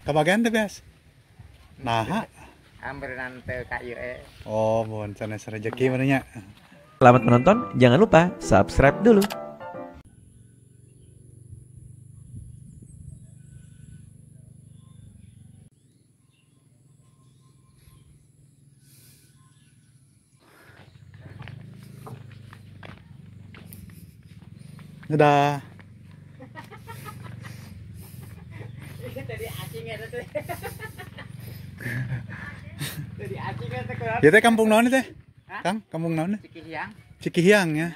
Kebagian teh beas. Nah, Amberan teu ka ieu oh, mohon sanes rezeki mana nya. Selamat menonton, jangan lupa subscribe dulu. Dadah. Tadi acing eta teh. Tadi acing eta kurang. Ieu teh kampung naon teh? Hah? Kang, kampung naon? Cikihiang Cikihiang ya.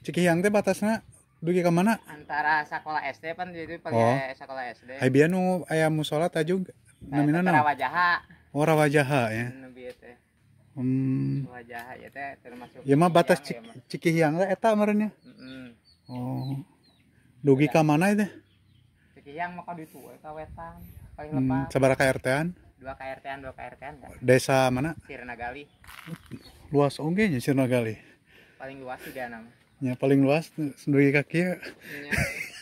Cikihiang teh batasna dugi ka mana? antara sekolah SD pan jadi Oh. pergi sekolah SD. Ai nu aya musola tajug namina naon? Rawajaha. Oh, Rawajaha ya. Nu bieu teh. Rawajaha ya teh termasuk. Ya mah batas Cikihiang, ya mah. Cikihiang lah eta meureunnya. Oh. Dugi ka mana teh? Cikihiang mah ka ditu eta wetan. Paling lepas. Sabaraha RT-an? 2 KRT-an. Desa mana? Sirnagali. Luas oge nya Sirna Gali. Paling luas juga nama. Nya paling luas dugi ka kieu. Nya.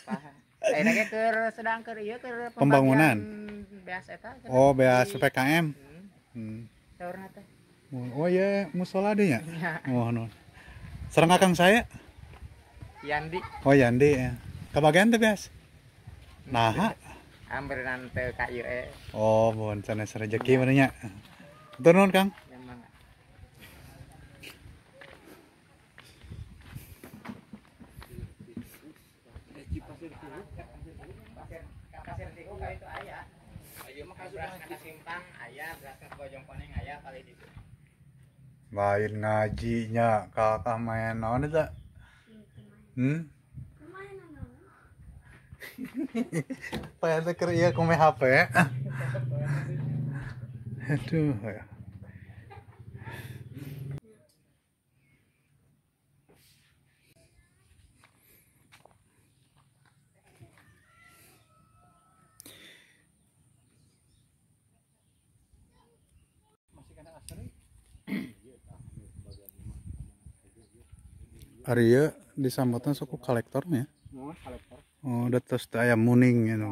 Paham. Ayeuna ge keur sedang keur ieu keur Pembangunan. beas eta. Oh, beas PPKM. Saurna teh. Oh iya, musola deh ya. Nya. Oh, no. Sareng akang saya. Yandi. Oh, Yandi ya. Kebagian teh beas. Nah, Amberan teu ka ieu oh, mohon sanes rezeki mana nya. Hatur nuhun, Kang. Memang. Pasir tiku ka itu aya. Ayeuna mah beras ka simpang aya, beras ka Bojong Koneng aya kali ditu. Lain ngajinya kakak main naon eta? Paya teh keur ieu kume HP. Aduh. Ari ieu disambutna suku kolektornya. Oh, udah terus aya muning gitu.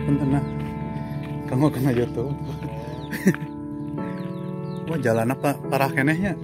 Punten nah. Kamu kena YouTube. Wah, jalan apa parah kenehnya.